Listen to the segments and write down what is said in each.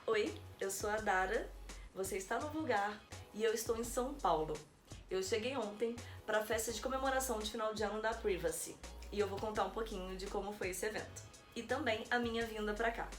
Oi, eu sou a Dara, você está no Vulgar e eu estou em São Paulo. Eu cheguei ontem para a festa de comemoração de final de ano da Privacy e eu vou contar um pouquinho de como foi esse evento e também a minha vinda para cá.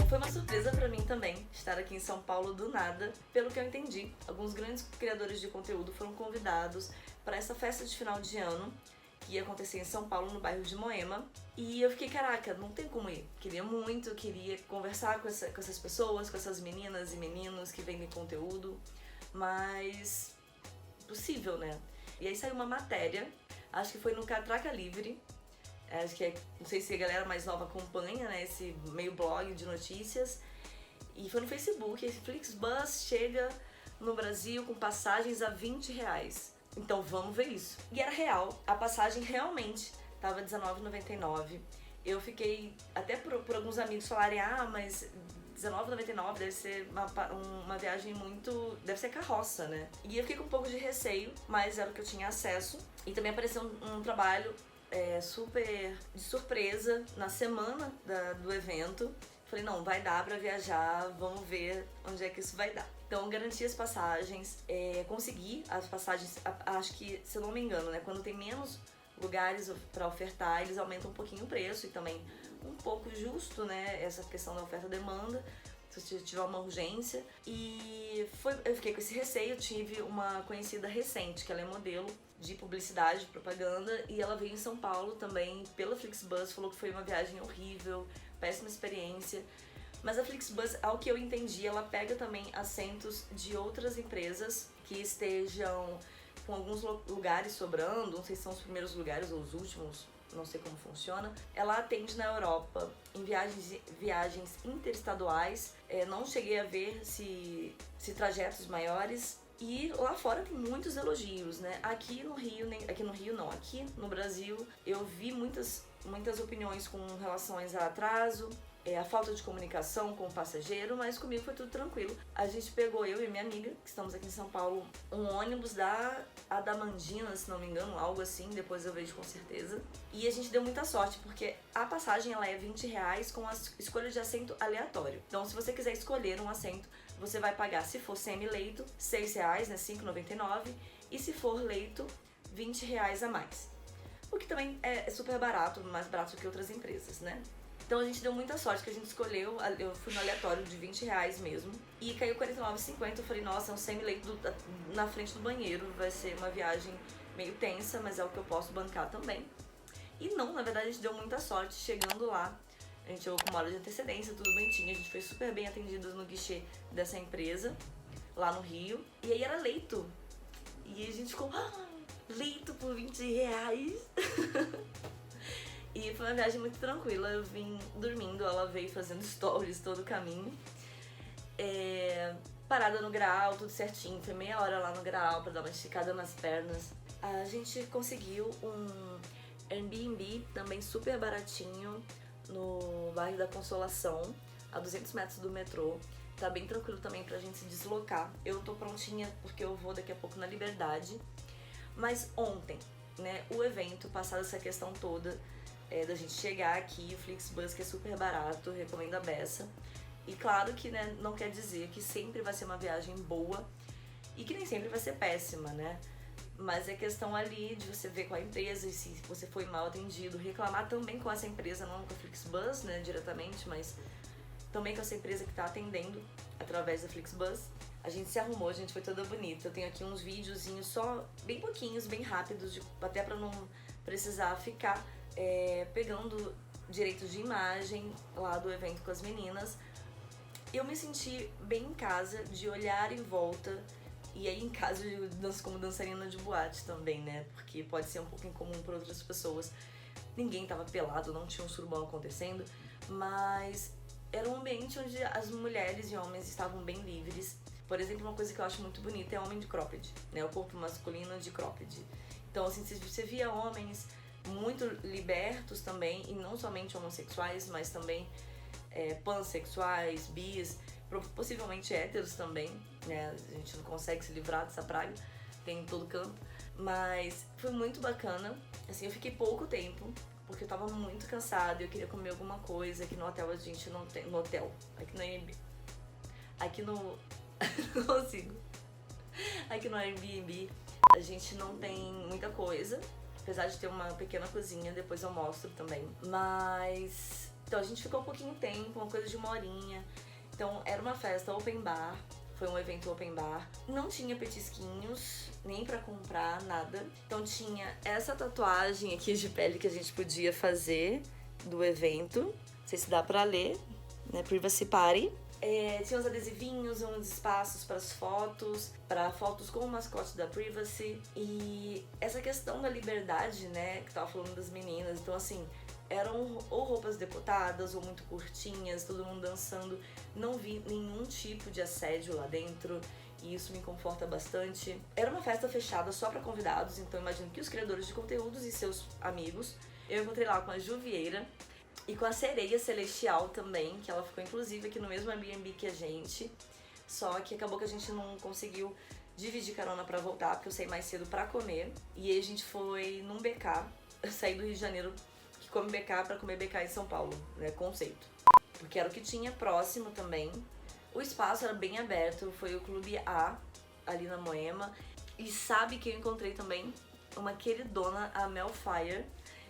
Foi uma surpresa para mim também estar aqui em São Paulo do nada. Pelo que eu entendi, alguns grandes criadores de conteúdo foram convidados para essa festa de final de ano que ia acontecer em São Paulo, no bairro de Moema. E eu fiquei, caraca, não tem como ir. Queria conversar com essas pessoas, com essas meninas e meninos que vendem conteúdo, mas possível, né? E aí saiu uma matéria, acho que foi no Catraca Livre, acho que não sei se a galera mais nova acompanha, né, esse meio blog de notícias, e foi no Facebook, esse Flixbus chega no Brasil com passagens a R$20. Então vamos ver isso. E era real, a passagem realmente tava R$19,99. Eu fiquei, até por alguns amigos falarem, mas R$19,99 deve ser uma viagem muito... deve ser carroça, né? E eu fiquei com um pouco de receio, mas era o que eu tinha acesso. E também apareceu um trabalho super de surpresa na semana do evento. Falei, não, vai dar pra viajar, vamos ver onde é que isso vai dar. Então, garanti as passagens, consegui as passagens, acho que, se eu não me engano, né, quando tem menos lugares pra ofertar, eles aumentam um pouquinho o preço e também um pouco justo, né, essa questão da oferta-demanda, se você tiver uma urgência. E eu fiquei com esse receio, tive uma conhecida recente, que ela é modelo de publicidade, propaganda, e ela veio em São Paulo também pela Flixbus, falou que foi uma viagem horrível, péssima experiência. Mas a Flixbus, ao que eu entendi, ela pega também assentos de outras empresas que estejam com alguns lugares sobrando, não sei se são os primeiros lugares ou os últimos, não sei como funciona. Ela atende na Europa em viagens interestaduais, não cheguei a ver se trajetos maiores. E lá fora tem muitos elogios, né? Aqui no Brasil, eu vi muitas opiniões com relações a atraso, a falta de comunicação com o passageiro, mas comigo foi tudo tranquilo. A gente pegou, eu e minha amiga, que estamos aqui em São Paulo, um ônibus da Adamandina, se não me engano, algo assim, depois eu vejo com certeza. E a gente deu muita sorte, porque a passagem ela é R$20 com a escolha de assento aleatório. Então, se você quiser escolher um assento, você vai pagar, se for semi-leito, R$6, né, R$5,99, e se for leito, R$20 a mais. O que também é super barato, mais barato do que outras empresas, né? Então a gente deu muita sorte que a gente escolheu, eu fui no aleatório de R$20 mesmo, e caiu R$49,50, eu falei, nossa, é um semi-leito na frente do banheiro, vai ser uma viagem meio tensa, mas é o que eu posso bancar também. E não, na verdade a gente deu muita sorte, chegando lá, a gente chegou com uma hora de antecedência, tudo bonitinho, a gente foi super bem atendido no guichê dessa empresa, lá no Rio, e aí era leito, e a gente ficou, leito por R$20. E foi uma viagem muito tranquila, eu vim dormindo, ela veio fazendo stories todo o caminho. Parada no Graal, tudo certinho, foi meia hora lá no Graal pra dar uma esticada nas pernas. A gente conseguiu um Airbnb também super baratinho no bairro da Consolação, a 200 metros do metrô. Tá bem tranquilo também pra gente se deslocar. Eu tô prontinha porque eu vou daqui a pouco na Liberdade. Mas ontem, né, o evento, passada essa questão toda, da gente chegar aqui, o Flixbus, que é super barato, recomendo a beça. E claro que, né, não quer dizer que sempre vai ser uma viagem boa e que nem sempre vai ser péssima, né? Mas é questão ali de você ver com a empresa e se você foi mal atendido, reclamar também com essa empresa, não com a Flixbus, né, diretamente, mas também com essa empresa que tá atendendo através da Flixbus. A gente se arrumou, a gente foi toda bonita. Eu tenho aqui uns videozinhos só bem pouquinhos, bem rápidos, até pra não precisar ficar pegando direitos de imagem lá do evento com as meninas. Eu me senti bem em casa, de olhar em volta, e aí em casa eu danço como dançarina de boate também, né? Porque pode ser um pouco incomum para outras pessoas. Ninguém tava pelado, não tinha um surubão acontecendo, mas era um ambiente onde as mulheres e homens estavam bem livres. Por exemplo, uma coisa que eu acho muito bonita é homem de cropped, né? O corpo masculino de cropped. Então, assim, você via homens muito libertos também, e não somente homossexuais, mas também pansexuais, bis, possivelmente héteros também, né? A gente não consegue se livrar dessa praga, tem em todo canto. Mas foi muito bacana. Assim, eu fiquei pouco tempo, porque eu tava muito cansada e eu queria comer alguma coisa. Aqui no hotel a gente não tem... No hotel. Aqui no Airbnb. Aqui no... não consigo. Aqui no Airbnb a gente não tem muita coisa. Apesar de ter uma pequena cozinha, depois eu mostro também. Mas... Então a gente ficou um pouquinho tempo, uma coisa de 1 horinha. Então era uma festa open bar. Foi um evento open bar. Não tinha petisquinhos, nem pra comprar, nada. Então tinha essa tatuagem aqui de pele que a gente podia fazer do evento. Não sei se dá pra ler, né? Privacy Party. Tinha uns adesivinhos, uns espaços para as fotos, para fotos com o mascote da Privacy. E essa questão da liberdade, né, que tava falando das meninas. Então, assim, eram ou roupas decotadas ou muito curtinhas, todo mundo dançando. Não vi nenhum tipo de assédio lá dentro e isso me conforta bastante. Era uma festa fechada só para convidados, então imagino que os criadores de conteúdos e seus amigos. Eu encontrei lá com a Ju Vieira e com a Sereia Celestial também, que ela ficou inclusive aqui no mesmo Airbnb que a gente. Só que acabou que a gente não conseguiu dividir carona pra voltar, porque eu saí mais cedo pra comer. E aí a gente foi num BK, eu saí do Rio de Janeiro, que come BK pra comer BK em São Paulo, né, conceito. Porque era o que tinha próximo também. O espaço era bem aberto, foi o Clube A, ali na Moema. E sabe que eu encontrei também uma queridona, a Mel Fire.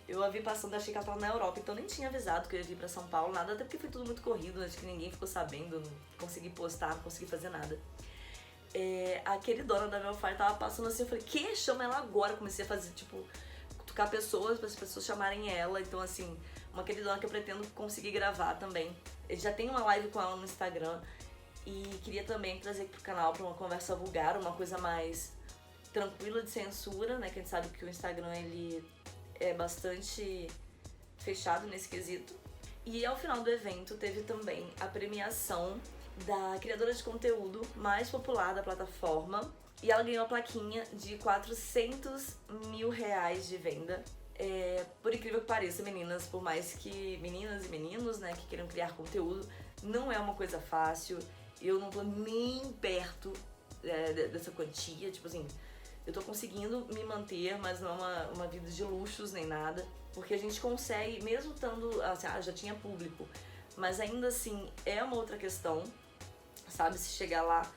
Eu a vi passando, achei que ela tava na Europa, então nem tinha avisado que eu ia vir pra São Paulo, nada, até porque foi tudo muito corrido, acho que ninguém ficou sabendo, não consegui postar, não consegui fazer nada. A queridona da Mel Fire tava passando assim, eu falei, que? Chama ela agora, comecei a fazer, tipo, cutucar pessoas, para as pessoas chamarem ela, então assim, uma queridona que eu pretendo conseguir gravar também. Eu já tenho uma live com ela no Instagram e queria também trazer aqui pro canal pra uma conversa vulgar, uma coisa mais tranquila de censura, né, que a gente sabe que o Instagram, ele é bastante fechado nesse quesito. E ao final do evento teve também a premiação da criadora de conteúdo mais popular da plataforma. E ela ganhou a plaquinha de 400 mil reais de venda. Por incrível que pareça, meninas, por mais que meninas e meninos, né, que queiram criar conteúdo, não é uma coisa fácil. Eu não tô nem perto dessa quantia, tipo assim, eu tô conseguindo me manter, mas não é uma vida de luxos nem nada. Porque a gente consegue, mesmo estando, assim, já tinha público, mas ainda assim é uma outra questão, sabe? Se chegar lá,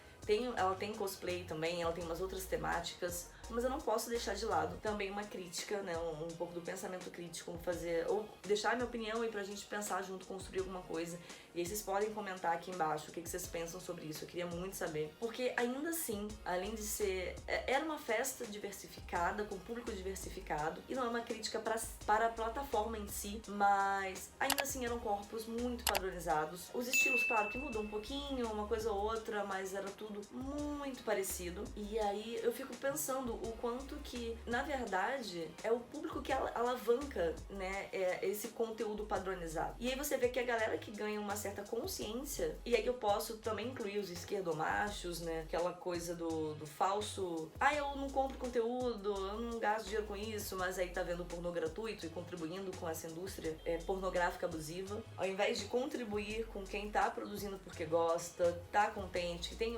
ela tem cosplay também, ela tem umas outras temáticas, mas eu não posso deixar de lado também uma crítica, né? Um pouco do pensamento crítico, fazer, ou deixar a minha opinião e pra gente pensar junto, construir alguma coisa. E aí vocês podem comentar aqui embaixo o que vocês pensam sobre isso, eu queria muito saber. Porque ainda assim, além de ser... Era uma festa diversificada, com público diversificado, e não é uma crítica para a plataforma em si, mas ainda assim eram corpos muito padronizados. Os estilos, claro, que mudam um pouquinho, uma coisa ou outra, mas era tudo muito parecido. E aí eu fico pensando o quanto que, na verdade, é o público que alavanca, né, esse conteúdo padronizado. E aí você vê que a galera que ganha uma certa consciência, e aí eu posso também incluir os esquerdomachos, né, aquela coisa do falso, eu não compro conteúdo, eu não gasto dinheiro com isso, mas aí tá vendo pornô gratuito e contribuindo com essa indústria pornográfica abusiva, ao invés de contribuir com quem tá produzindo porque gosta, tá contente, que tem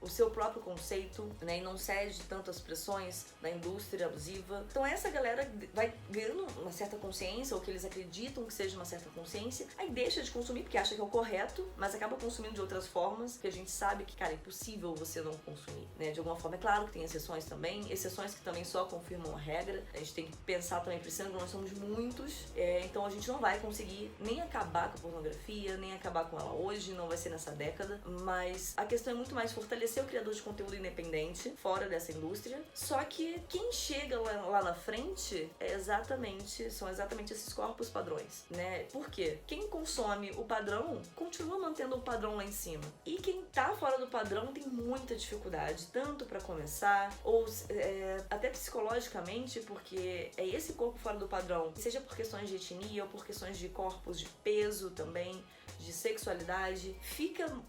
o seu próprio conceito, né, e não cede tanto às pressões da indústria abusiva. Então essa galera vai ganhando uma certa consciência, ou que eles acreditam que seja uma certa consciência, aí deixa de consumir porque acha que é o correto, mas acaba consumindo de outras formas, que a gente sabe que, cara, é impossível você não consumir, né, de alguma forma. É claro que tem exceções também, exceções que também só confirmam a regra, a gente tem que pensar também, precisando, nós somos muitos, então a gente não vai conseguir nem acabar com a pornografia, nem acabar com ela hoje, não vai ser nessa década, mas a questão é muito mais fortalecer o criador de conteúdo independente, fora dessa indústria, só que quem chega lá na frente são exatamente esses corpos padrões, né, por quê? Quem consome o padrão continua mantendo o padrão lá em cima. E quem tá fora do padrão tem muita dificuldade, tanto pra começar, ou até psicologicamente, porque é esse corpo fora do padrão, seja por questões de etnia ou por questões de corpos, de peso também, de sexualidade,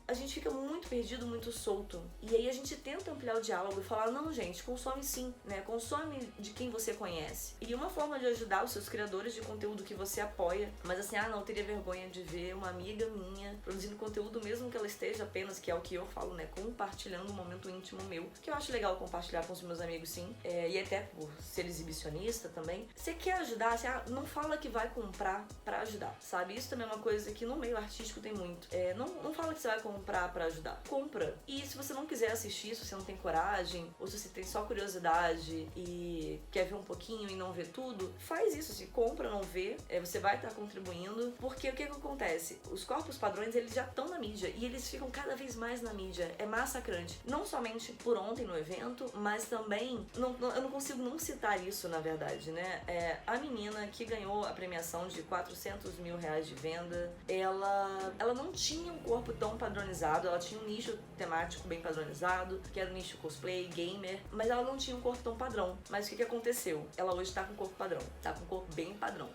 a gente fica muito perdido, muito solto. E aí a gente tenta ampliar o diálogo e falar, não, gente, consome sim, né? Consome de quem você conhece. E uma forma de ajudar os seus criadores de conteúdo que você apoia, mas assim, não, eu teria vergonha de ver uma amiga minha produzindo conteúdo, mesmo que ela esteja apenas, que é o que eu falo, né, compartilhando um momento íntimo meu, que eu acho legal compartilhar com os meus amigos, sim, e até por ser exibicionista também. Você quer ajudar, assim, não fala que vai comprar pra ajudar, sabe? Isso também é uma coisa que no meio artístico tem muito. Não fala que você vai comprar pra ajudar. Compra. E se você não quiser assistir, se você não tem coragem, ou se você tem só curiosidade e quer ver um pouquinho e não ver tudo, faz isso, assim, compra, não vê, você vai estar contribuindo, porque o que acontece? Os corpos padrões, eles já estão na mídia, e eles ficam cada vez mais na mídia. É massacrante. Não somente por ontem no evento, mas também, eu não consigo não citar isso, na verdade, né? A menina que ganhou a premiação de 400 mil reais de venda, ela não tinha um corpo tão padronizado, ela tinha um nicho temático bem padronizado, que era o nicho cosplay, gamer, mas ela não tinha um corpo tão padrão. Mas o que aconteceu? Ela hoje tá com um corpo padrão, tá com um corpo bem padrão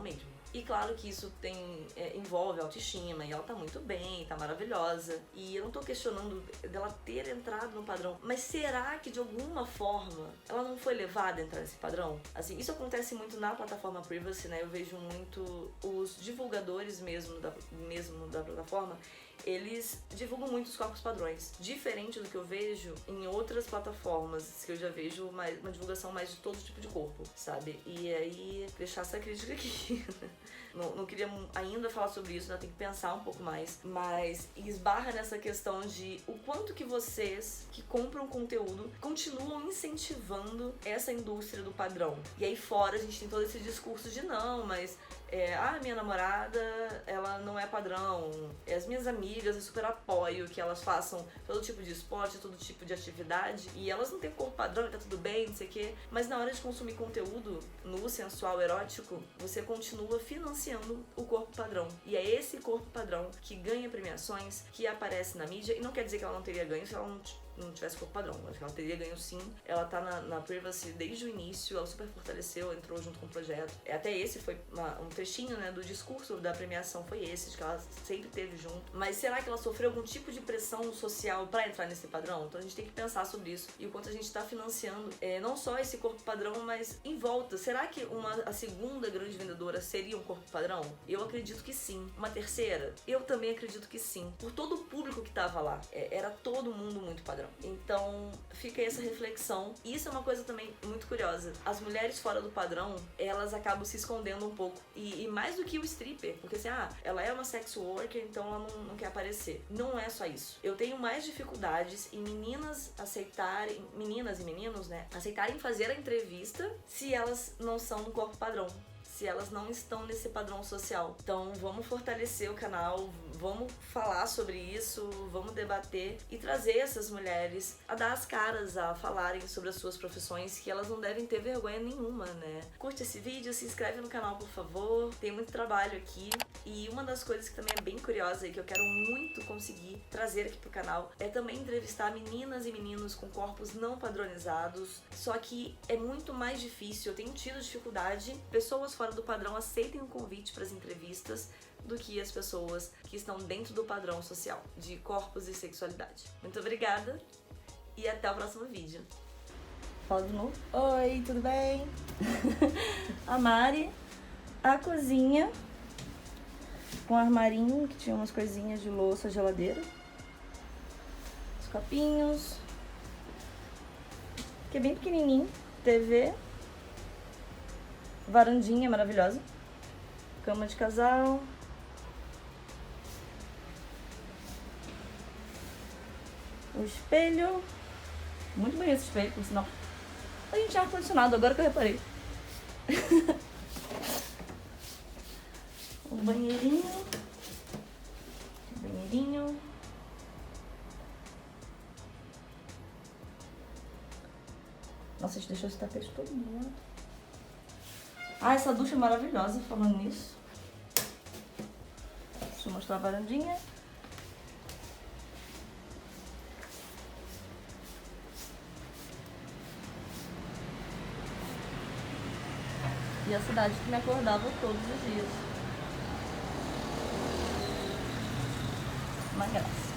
mesmo. E claro que isso envolve autoestima, e ela tá muito bem, tá maravilhosa. E eu não tô questionando dela ter entrado no padrão, mas será que de alguma forma ela não foi levada a entrar nesse padrão? Assim, isso acontece muito na plataforma Privacy, né? Eu vejo muito os divulgadores mesmo da plataforma, eles divulgam muito os corpos padrões. Diferente do que eu vejo em outras plataformas, que eu já vejo uma divulgação mais de todo tipo de corpo, sabe? E aí, deixar essa crítica aqui. Não queria ainda falar sobre isso, né? Tem que pensar um pouco mais. Mas esbarra nessa questão de o quanto que vocês que compram conteúdo continuam incentivando essa indústria do padrão. E aí fora a gente tem todo esse discurso de não, mas minha namorada, ela não é padrão. As minhas amigas, eu super apoio que elas façam todo tipo de esporte, todo tipo de atividade, e elas não têm corpo padrão, tá tudo bem, não sei o quê. Mas na hora de consumir conteúdo nu, sensual, erótico, você continua financiando o corpo padrão. E é esse corpo padrão que ganha premiações, que aparece na mídia, e não quer dizer que ela não teria ganho se ela não tivesse corpo padrão. Acho que ela teria ganho sim. Ela tá na Privacy desde o início, ela super fortaleceu, entrou junto com o projeto. Até esse foi um trechinho, né, do discurso da premiação, foi esse, de que ela sempre teve junto. Mas será que ela sofreu algum tipo de pressão social pra entrar nesse padrão? Então a gente tem que pensar sobre isso. E o quanto a gente tá financiando não só esse corpo padrão, mas em volta. Será que a segunda grande vendedora seria um corpo padrão? Eu acredito que sim. Uma terceira? Eu também acredito que sim. Por todo o público que tava lá. Era todo mundo muito padrão. Então, fica aí essa reflexão. E isso é uma coisa também muito curiosa. As mulheres fora do padrão, elas acabam se escondendo um pouco. E mais do que o stripper. Porque assim, ela é uma sex worker, então ela não quer aparecer. Não é só isso. Eu tenho mais dificuldades em meninas e meninos, né, aceitarem fazer a entrevista se elas não são no corpo padrão. Se elas não estão nesse padrão social. Então vamos fortalecer o canal, vamos falar sobre isso, vamos debater e trazer essas mulheres a dar as caras, a falarem sobre as suas profissões, que elas não devem ter vergonha nenhuma, né? Curte esse vídeo, se inscreve no canal, por favor. Tem muito trabalho aqui. E uma das coisas que também é bem curiosa e que eu quero muito conseguir trazer aqui pro canal é também entrevistar meninas e meninos com corpos não padronizados. Só que é muito mais difícil, eu tenho tido dificuldade, pessoas fora do padrão aceitem o convite para as entrevistas do que as pessoas que estão dentro do padrão social de corpos e sexualidade. Muito obrigada e até o próximo vídeo. Fala de novo. Oi, tudo bem? A Mari, a cozinha com um armarinho que tinha umas coisinhas de louça, geladeira, os copinhos, que é bem pequenininho, TV, varandinha maravilhosa, cama de casal, o espelho, muito bonito esse espelho, por sinal. A gente tinha ar-condicionado, agora que eu reparei. O banheirinho, nossa, a gente deixou esse tapete todo mundo. Essa ducha é maravilhosa, falando nisso. Deixa eu mostrar a varandinha. E a cidade que me acordava todos os dias. Uma graça.